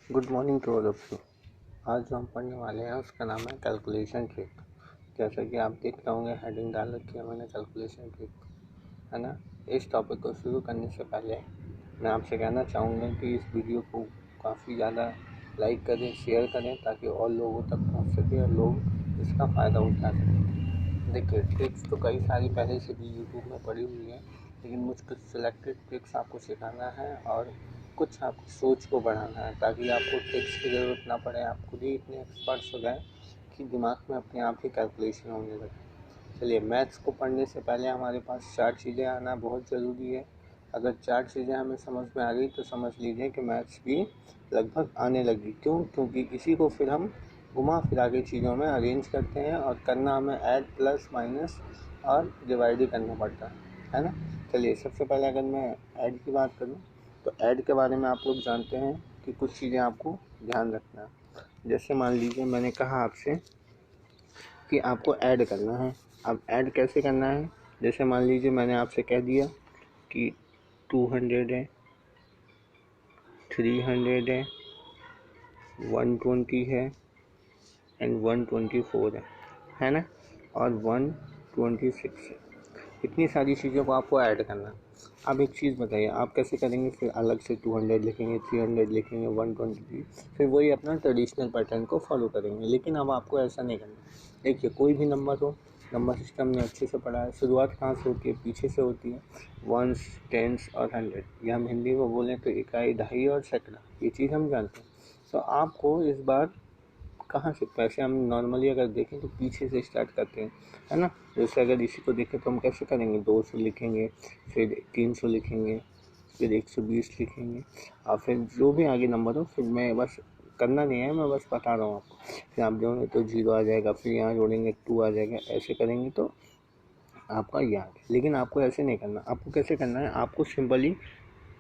Good morning to all of you. आज जो हम पढ़ने वाले हैं उसका नाम है कैलकुलेशन ट्रिक। जैसा कि आप देख रहे होंगे, हेडिंग डाल रखी है मैंने, कैलकुलेशन ट्रिक, है ना। इस टॉपिक को शुरू करने से पहले मैं आपसे कहना चाहूँगा कि इस वीडियो को काफ़ी ज़्यादा लाइक करें, शेयर करें, ताकि और लोगों तक पहुँच सके और लोग इसका फ़ायदा उठा सकें। देखिए, ट्रिक्स तो कई सारी पहले से भी यूट्यूब में पड़ी हुई है, लेकिन मुझ कुछ सिलेक्टेड ट्रिक्स आपको सिखाना है और कुछ आपकी सोच को बढ़ाना है, ताकि आपको ट्रिक्स की ज़रूरत ना पड़े। आप खुद ही इतने एक्सपर्ट्स हो जाएं कि दिमाग में अपने आप ही कैलकुलेशन होने लगे। चलिए, मैथ्स को पढ़ने से पहले हमारे पास 4 चीज़ें आना बहुत ज़रूरी है। अगर 4 चीज़ें हमें समझ में आ गई तो समझ लीजिए कि मैथ्स भी लगभग आने लगी। क्योंकि इसी को फिर हम घुमा फिरा के चीज़ों में अरेंज करते हैं और करना हमें ऐड, प्लस, माइनस और डिवाइड ही करना पड़ता है ना। चलिए, सबसे पहले अगर मैं ऐड की बात करूँ तो ऐड के बारे में आप लोग जानते हैं कि कुछ चीज़ें आपको ध्यान रखना है। जैसे मान लीजिए मैंने कहा आपसे कि आपको ऐड करना है। अब ऐड कैसे करना है? जैसे मान लीजिए मैंने आपसे कह दिया कि 200 है, 300 है, 120 है एंड 124 है ना, और 126 है। इतनी सारी चीज़ों को आपको ऐड करना है। अब एक चीज़ बताइए, आप कैसे करेंगे? फिर अलग से 200 लिखेंगे, 300 लिखेंगे, 123, फिर वही अपना ट्रेडिशनल पैटर्न को फॉलो करेंगे। लेकिन अब आपको ऐसा नहीं करना। देखिए, कोई भी नंबर हो, नंबर सिस्टम में अच्छे से पढ़ा है। शुरुआत कहाँ से होती है? पीछे से होती है। वंस, टेंस और 100, ये हम हिंदी में बोलें तो इकाई, दहाई और सैकड़ा, ये चीज़ हम जानते हैं। तो आपको इस बार कहाँ से, पैसे हम नॉर्मली अगर देखें तो पीछे से स्टार्ट करते हैं, है ना। जैसे अगर इसी को देखें तो हम कैसे करेंगे? 200 लिखेंगे, फिर 300 लिखेंगे, फिर 120 लिखेंगे, और फिर जो भी आगे नंबर हो, फिर मैं बस करना नहीं है, मैं बस बता रहा हूँ आपको। फिर आप जोड़ेंगे तो 0 आ जाएगा, फिर यहाँ जोड़ेंगे 2 आ जाएगा। ऐसे करेंगे तो आपका याद है। लेकिन आपको ऐसे नहीं करना। आपको कैसे करना है? आपको सिंपली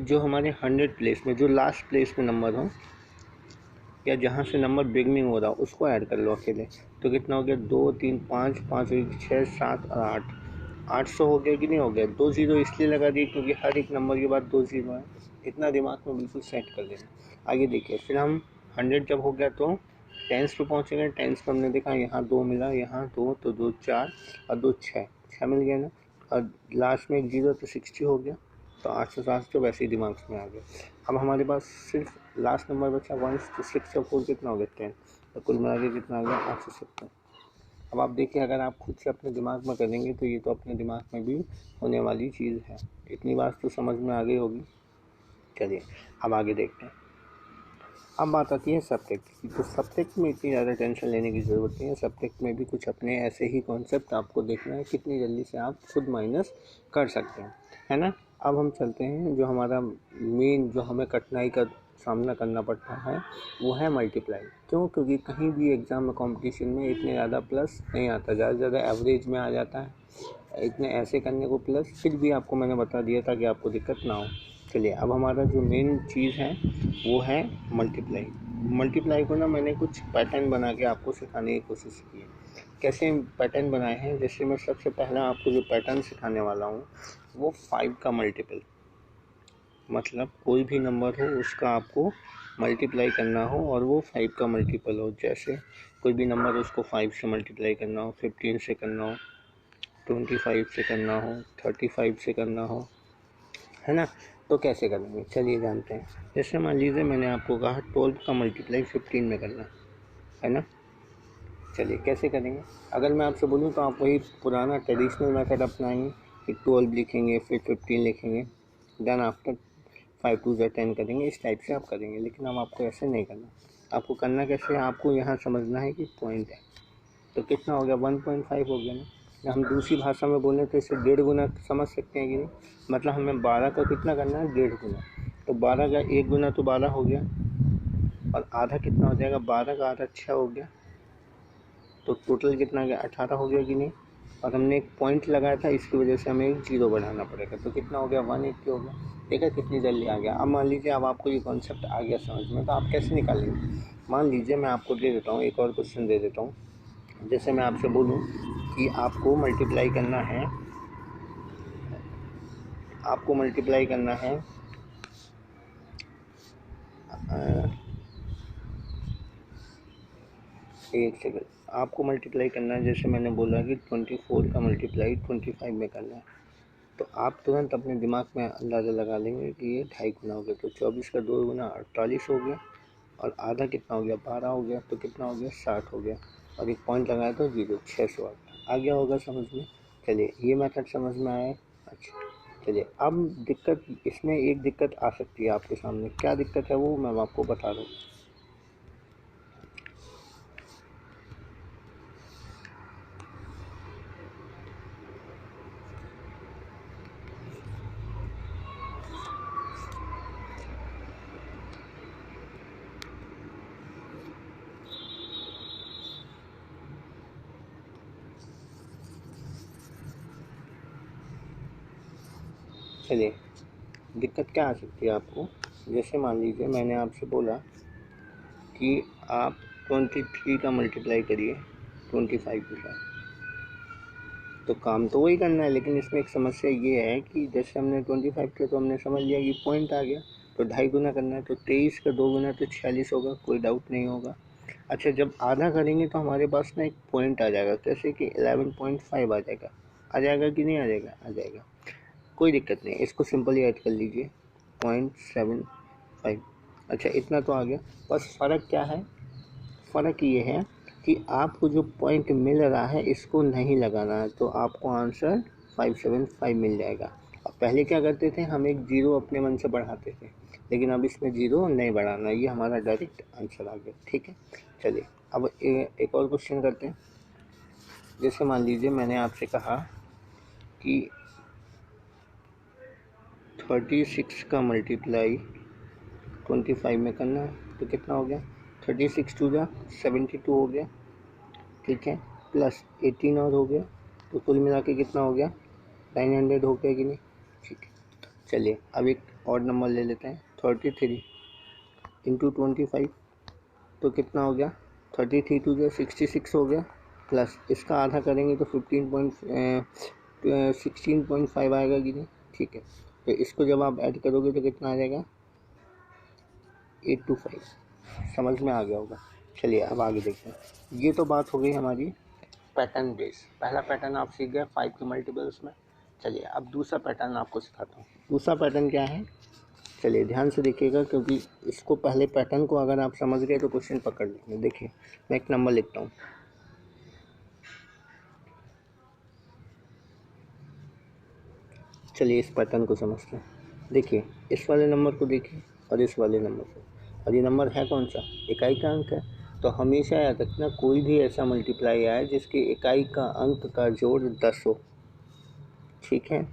जो हमारे 100 प्लेस में जो लास्ट प्लेस में नंबर हो, या जहाँ से नंबर बिगनिंग हो रहा हो, उसको ऐड कर लो अकेले। तो कितना हो गया? 2, 3, 5, 5, 6, 7 और 8, 800 हो गया कि नहीं हो गया? 2 ज़ीरो इसलिए लगा दिए क्योंकि हर एक नंबर के बाद 2 ज़ीरो है। इतना दिमाग में बिल्कुल सेट कर लेना। आगे देखिए, फिर हम 100 जब हो गया तो टेंस पे पहुँचेंगे। टेंस पे हमने देखा यहाँ 2 मिला, यहाँ 2, तो 2 4 और 2 6, 6 मिल गया ना। और लास्ट में एक 0 तो 60 हो गया। तो 807 तो वैसे ही दिमाग में आ गया। अब हमारे पास सिर्फ लास्ट नंबर बचा 1, तो 6 और 4 कितना हो गया? 10। तो कुल मिला के कितना आ गया? 870। अब आप देखिए, अगर आप खुद से अपने दिमाग में करेंगे तो ये तो अपने दिमाग में भी होने वाली चीज़ है। इतनी बात तो समझ में आ गई होगी। चलिए, अब आगे देखते हैं। अब बात आती है सब्जेक्ट की। तो सब्जेक्ट में इतनी ज़्यादा टेंशन लेने की ज़रूरत नहीं है। सब्जेक्ट में भी कुछ अपने ऐसे ही कॉन्सेप्ट आपको देखना है, कितनी जल्दी से आप खुद माइनस कर सकते हैं, है ना। अब हम चलते हैं, जो हमारा मेन, जो हमें कठिनाई का सामना करना पड़ता है, वो है मल्टीप्लाई। क्योंकि कहीं भी एग्ज़ाम में, कॉम्पिटिशन में इतने ज़्यादा प्लस नहीं आता, ज़्यादा से ज़्यादा एवरेज में आ जाता है। इतने ऐसे करने को प्लस, फिर भी आपको मैंने बता दिया था कि आपको दिक्कत ना हो। चलिए, अब हमारा जो मेन चीज़ है वो है मल्टीप्लाई। मल्टीप्लाई को ना मैंने कुछ पैटर्न बना के आपको सिखाने की कोशिश की है। कैसे पैटर्न बनाए हैं? जैसे मैं सबसे पहला आपको जो पैटर्न सिखाने वाला हूँ वो 5 का मल्टीपल, मतलब कोई भी नंबर हो उसका आपको मल्टीप्लाई करना हो और वो 5 का मल्टीपल हो। जैसे कोई भी नंबर हो उसको 5 से मल्टीप्लाई करना हो, 15 से करना हो, 25 से करना हो, 35 से करना हो, है ना। तो कैसे करेंगे? चलिए जानते हैं। जैसे मान लीजिए मैंने आपको कहा 12 का मल्टीप्लाई 15 में करना है ना। चलिए कैसे करेंगे? अगर मैं आपसे बोलूँ तो आप वही पुराना ट्रेडिशनल मेथड अपनाएंगे कि 12 लिखेंगे, फिर 15 लिखेंगे, देन आफ्टर 5 2 10 करेंगे। इस टाइप से आप करेंगे। लेकिन अब आपको ऐसे नहीं करना। आपको करना कैसे है? आपको यहाँ समझना है कि पॉइंट है। तो कितना हो गया? 1.5 हो गया ना। या हम दूसरी भाषा में बोलें तो इसे 1.5 गुना समझ सकते हैं कि नहीं? मतलब हमें 12 का कितना करना है? 1.5 गुना। तो 12 का 1 गुना तो 12 हो गया, और आधा कितना हो जाएगा? 12 का आधा 6 हो गया। तो टोटल कितना गया? 18 हो गया कि नहीं? और हमने एक पॉइंट लगाया था, इसकी वजह से हमें एक 0 बढ़ाना पड़ेगा। तो कितना हो गया? 180 हो गया। देखा कितनी जल्दी आ गया। अब मान लीजिए अब आपको ये कॉन्सेप्ट आ गया समझ में, तो आप कैसे निकालेंगे? मान लीजिए मैं आपको दे देता हूँ, एक और क्वेश्चन दे देता हूँ। जैसे मैं आपसे बोलूं कि आपको मल्टीप्लाई करना है, आपको मल्टीप्लाई करना है एक सेकंड, आपको मल्टीप्लाई करना है, जैसे मैंने बोला कि 24 का मल्टीप्लाई 25 में करना है, तो आप तुरंत अपने दिमाग में अंदाज़ा लगा लेंगे कि ये 2.5 गुना हो गया, तो 24 का 2 गुना 48 हो गया, और आधा कितना हो गया, 12 हो गया, तो कितना हो गया, 60 हो गया, और एक पॉइंट लगाया तो 0, 600 आ गया होगा समझ में। चलिए ये मेथड समझ में आया। अच्छा चलिए, अब दिक्कत इसमें एक दिक्कत आ सकती है आपके सामने, क्या दिक्कत है वो मैं आपको बता दूँ। चलिए दिक्कत क्या आ सकती है आपको, जैसे मान लीजिए मैंने आपसे बोला कि आप 23 का मल्टीप्लाई करिए 25 के साथ, तो काम तो वही करना है, लेकिन इसमें एक समस्या ये है कि जैसे हमने 25 किया तो हमने समझ लिया कि पॉइंट आ गया, तो 2.5 गुना करना है, तो 23 का 2 गुना तो 46 होगा, कोई डाउट नहीं होगा। अच्छा जब आधा करेंगे तो हमारे पास ना एक पॉइंट आ जाएगा, जैसे कि 11.5 आ जाएगा कि नहीं आ जाएगा, आ जाएगा, कोई दिक्कत नहीं, इसको सिंपली ऐड कर लीजिए 0.75। अच्छा इतना तो आ गया, बस फ़र्क क्या है, फ़र्क ये है कि आपको जो पॉइंट मिल रहा है इसको नहीं लगाना है, तो आपको आंसर 575 मिल जाएगा। अब पहले क्या करते थे, हम एक जीरो अपने मन से बढ़ाते थे, लेकिन अब इसमें जीरो नहीं बढ़ाना, ये हमारा डायरेक्ट आंसर आ गया। ठीक है चलिए, अब एक और क्वेश्चन करते हैं। जैसे मान लीजिए मैंने आपसे कहा कि 36 का मल्टीप्लाई 25 में करना है, तो कितना हो गया, 36 टू जा 72 हो गया, ठीक है, प्लस 18 और हो गया, तो कुल मिला के कितना हो गया, 900 हो गया कि नहीं। ठीक है चलिए, अब एक और नंबर ले लेते हैं, 33 इंटू 25, तो कितना हो गया, 33 टू जो 66 हो गया, प्लस इसका आधा करेंगे तो 16.5 आएगा कि नहीं। ठीक है, तो इसको जब आप ऐड करोगे तो कितना आ जाएगा, 825, समझ में आ गया होगा। चलिए अब आगे देखते हैं, ये तो बात हो गई हमारी पैटर्न बेस, पहला पैटर्न आप सीख गए 5 के मल्टीपल्स में। चलिए अब दूसरा पैटर्न आपको सिखाता हूँ। दूसरा पैटर्न क्या है, चलिए ध्यान से देखिएगा, क्योंकि इसको पहले पैटर्न को अगर आप समझ गए तो क्वेश्चन पकड़ लेंगे। देखिए मैं एक नंबर लिखता हूँ, चलिए इस पैटर्न को समझते हैं। देखिए इस वाले नंबर को देखिए और इस वाले नंबर को, और ये नंबर है कौन सा, इकाई का अंक है, तो हमेशा याद रखना कोई भी ऐसा मल्टीप्लाई आए जिसकी इकाई का अंक का जोड़ 10 हो, ठीक है,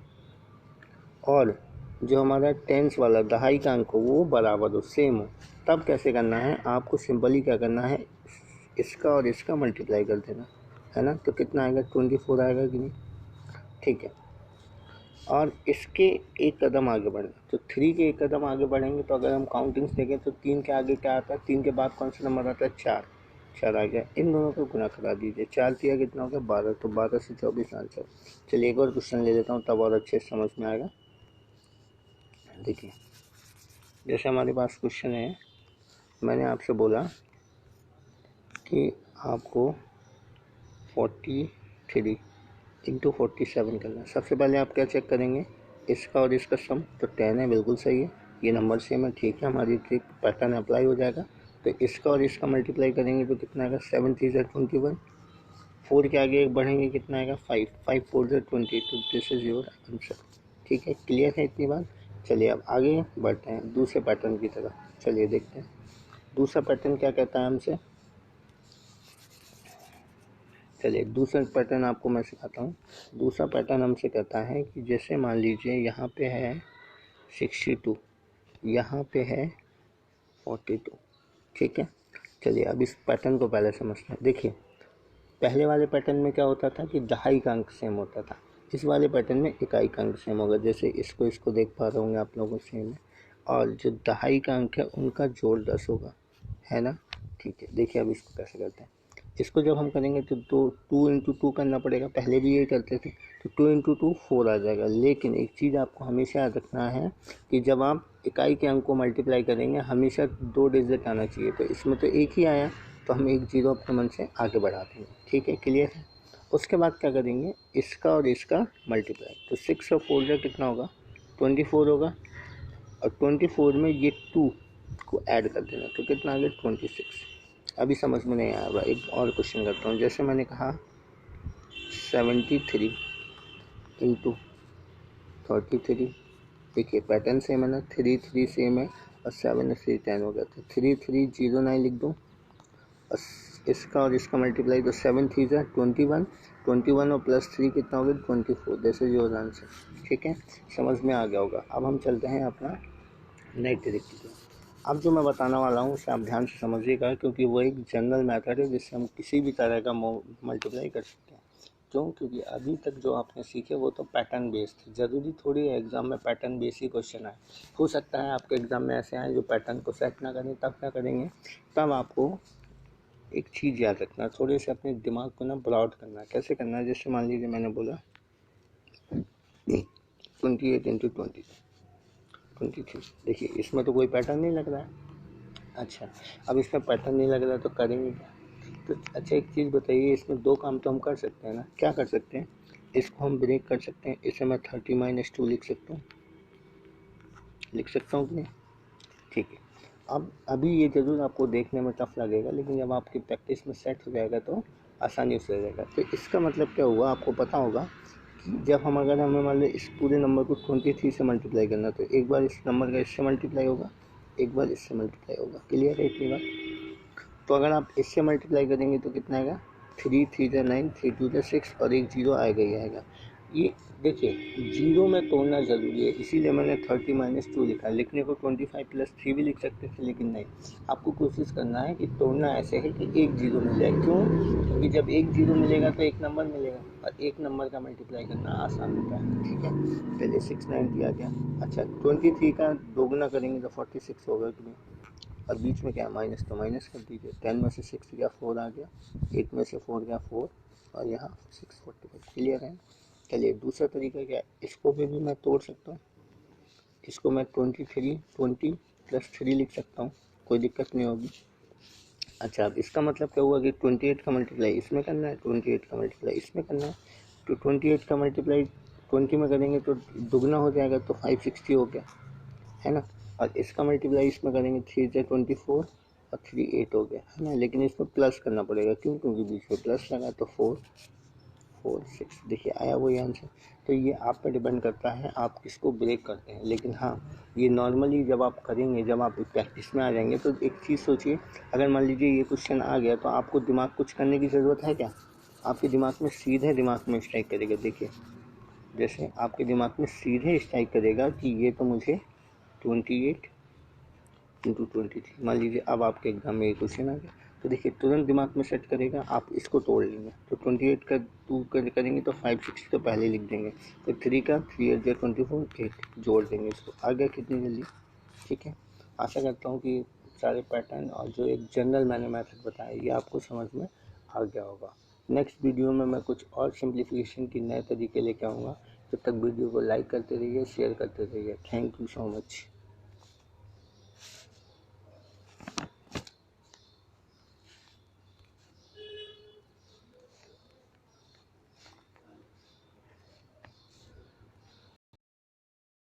और जो हमारा टेंस वाला दहाई का अंक हो वो बराबर हो, सेम हो। तब कैसे करना है, आपको सिंपली क्या करना है, इसका और इसका मल्टीप्लाई कर देना है ना, तो कितना आएगा, 24 आएगा कि नहीं। ठीक है, और इसके एक कदम आगे बढ़ना, तो 3 के एक कदम आगे बढ़ेंगे, तो अगर हम काउंटिंग्स देखें तो 3 के आगे क्या आता है, 3 के बाद कौन सा नंबर आता है, 4, 4 आ गया, इन दोनों को गुना करा दीजिए, 4 किया कितना हो गया, 12, तो 12 से 24 आंसर। चलिए एक और क्वेश्चन ले लेता हूँ, तब और अच्छे से समझ में आएगा। देखिए जैसे हमारे पास क्वेश्चन है, मैंने आपसे बोला कि आपको 43 इंटू 47 करना है। सबसे पहले आप क्या चेक करेंगे, इसका और इसका सम, तो 10 है, बिल्कुल सही है, ये नंबर सेम है, ठीक है, हमारी ट्रिक पैटर्न अप्लाई हो जाएगा। तो इसका और इसका मल्टीप्लाई करेंगे तो कितना आएगा, 7 3 ज़ा 21, 4 के आगे एक बढ़ेंगे कितना आएगा, 5, 5 4 ज़ा 20, तो दिस इज योर आंसर। ठीक है, क्लियर है इतनी बात। चलिए अब आगे बढ़ते हैं दूसरे पैटर्न की तरफ। चलिए देखते हैं दूसरा पैटर्न क्या कहता है हमसे। चलिए दूसरा पैटर्न आपको मैं सिखाता हूँ। दूसरा पैटर्न हमसे कहता है कि जैसे मान लीजिए यहाँ पे है 62, यहाँ पे है 42, ठीक है। चलिए अब इस पैटर्न को पहले समझते हैं। देखिए पहले वाले पैटर्न में क्या होता था कि दहाई का अंक सेम होता था, इस वाले पैटर्न में इकाई का अंक सेम होगा, जैसे इसको देख पा रहे होंगे आप लोगों सेम है, और जो दहाई का अंक है उनका जोड़ 10 होगा, है ना। ठीक है, देखिए अब इसको कैसे करते हैं। इसको जब हम करेंगे तो 2 इंटू 2 करना पड़ेगा, पहले भी यही करते थे, तो 2 इंटू 2 4 आ जाएगा। लेकिन एक चीज़ आपको हमेशा याद रखना है कि जब आप इकाई के अंक को मल्टीप्लाई करेंगे हमेशा 2 डिजिट आना चाहिए, तो इसमें तो एक ही आया, तो हम एक जीरो अपने मन से आगे बढ़ा देंगे, ठीक है, क्लियर है। उसके बाद क्या करेंगे, इसका और इसका मल्टीप्लाई, तो 6 और 4 का कितना होगा, 24 होगा, और 24 में ये 2 को ऐड कर देना, तो कितना आ गया 26। अभी समझ में नहीं आया, एक और क्वेश्चन करता हूँ। जैसे मैंने कहा 73 इंटू 33, देखिए पैटर्न सेम है ना, 3 3 सेम है, और 7 3 10 हो गया, तो 3309 लिख दूँ, और इसका और इसका मल्टीप्लाई, तो 7 3 जा 21, 21 और प्लस 3 कितना हो गया 24, दिस इज योर आंसर, ठीक है, समझ में आ गया होगा। अब हम चलते हैं अपना नेक्स्ट तरीके। अब जो मैं बताने वाला हूँ उसे आप ध्यान से समझिएगा, क्योंकि वो एक जनरल मेथड है जिससे हम किसी भी तरह का मल्टीप्लाई कर सकते हैं। क्यों, क्योंकि अभी तक जो आपने सीखे वो तो पैटर्न बेस्ड थे, ज़रूरी थोड़ी है एग्जाम में पैटर्न बेस्ड ही क्वेश्चन आए। हो सकता है आपके एग्जाम में ऐसे आए जो पैटर्न को सेट ना करें, तब क्या करेंगे, तब आपको एक चीज़ याद रखना, थोड़े से अपने दिमाग को ना ब्रॉड करना। कैसे करना है, जैसे मान लीजिए मैंने बोला 28 इंटू 23, देखिए इसमें तो कोई पैटर्न नहीं लग रहा है। अच्छा, अब इसमें पैटर्न नहीं लग रहा है तो करेंगे क्या, तो अच्छा एक चीज़ बताइए, इसमें दो काम तो हम कर सकते हैं ना, क्या कर सकते हैं, इसको हम ब्रेक कर सकते हैं, इसे मैं 30 - 2 लिख सकता हूँ, लिख सकता हूँ कि नहीं, ठीक है। अब अभी ये ज़रूर आपको देखने में टफ लगेगा, लेकिन जब आपकी प्रैक्टिस में सेट हो जाएगा तो आसानी से हो जाएगा। तो इसका मतलब क्या हुआ, आपको पता होगा कि जब हम अगर हमें मान लें इस पूरे नंबर को 23 से मल्टीप्लाई करना, तो एक बार इस नंबर का इससे मल्टीप्लाई होगा, एक बार इससे मल्टीप्लाई होगा, क्लियर है इतनी बात। तो अगर आप इससे मल्टीप्लाई करेंगे तो कितना आएगा, 3 3 जा 9, 3 2 जा 6, और एक जीरो आएगा ही आएगा। ये देखिए जीरो में तोड़ना ज़रूरी है, इसीलिए मैंने 30 - 2 लिखा। लिखने को 25 + 3 भी लिख सकते थे, लेकिन नहीं, आपको कोशिश करना है कि तोड़ना ऐसे है कि एक जीरो मिल जाए। क्यों, क्योंकि जब एक जीरो मिलेगा तो एक नंबर मिलेगा, और एक नंबर का मल्टीप्लाई करना आसान होता है, ठीक है। पहले 690 आ गया। अच्छा 23 का दोगुना करेंगे तो 46 होगा कि नहीं, और बीच में क्या है माइनस, तो माइनस कर दीजिए। 10 में से 6 गया 4 आ गया, 8 में से 4 गया 4, और यहाँ 645, क्लियर है। चलिए दूसरा तरीका क्या है, इसको भी मैं तोड़ सकता हूँ, इसको मैं 20 + 3 लिख सकता हूँ, कोई दिक्कत नहीं होगी। अच्छा अब इसका मतलब क्या हुआ कि 28 का मल्टीप्लाई इसमें करना है, 28 का मल्टीप्लाई इसमें करना है, तो 28 का मल्टीप्लाई 20 में करेंगे तो दुगना हो जाएगा, तो 560 हो गया, है ना। और इसका मल्टीप्लाई इसमें करेंगे, 3 से 24 और 3 8 हो गया, है ना। लेकिन इसमें प्लस करना पड़ेगा, क्यों, क्योंकि बीच में प्लस लगा, तो 4 4 6, देखिए आया वही आंसर। तो ये आप पर डिपेंड करता है आप किसको ब्रेक करते हैं। लेकिन हाँ, ये नॉर्मली जब आप करेंगे, जब आप प्रैक्टिस में आ जाएंगे, तो एक चीज़ सोचिए, अगर मान लीजिए ये क्वेश्चन आ गया तो आपको दिमाग कुछ करने की ज़रूरत है क्या, आपके दिमाग में सीधे दिमाग में स्ट्राइक करेगा। देखिए जैसे आपके दिमाग में सीधे स्ट्राइक करेगा कि ये तो मुझे 28 इंटू 23, मान लीजिए अब आपके एग्जाम में ये क्वेश्चन आ गया, तो देखिए तुरंत दिमाग में सेट करेगा, आप इसको तोड़ लेंगे, तो 28 का 2 करेंगे तो 560 तो पहले लिख देंगे, तो 3 का 3 8 24 8 जोड़ देंगे, इसको आ गया कितनी जल्दी, ठीक है। आशा करता हूँ कि सारे पैटर्न और जो एक जनरल मैंने मेथड बताया ये आपको समझ में आ गया होगा। नेक्स्ट वीडियो में मैं कुछ और सिंप्लीफिकेशन के नए तरीके लेके आऊँगा। तब तक वीडियो को लाइक करते रहिए, शेयर करते रहिए। Thank you so much.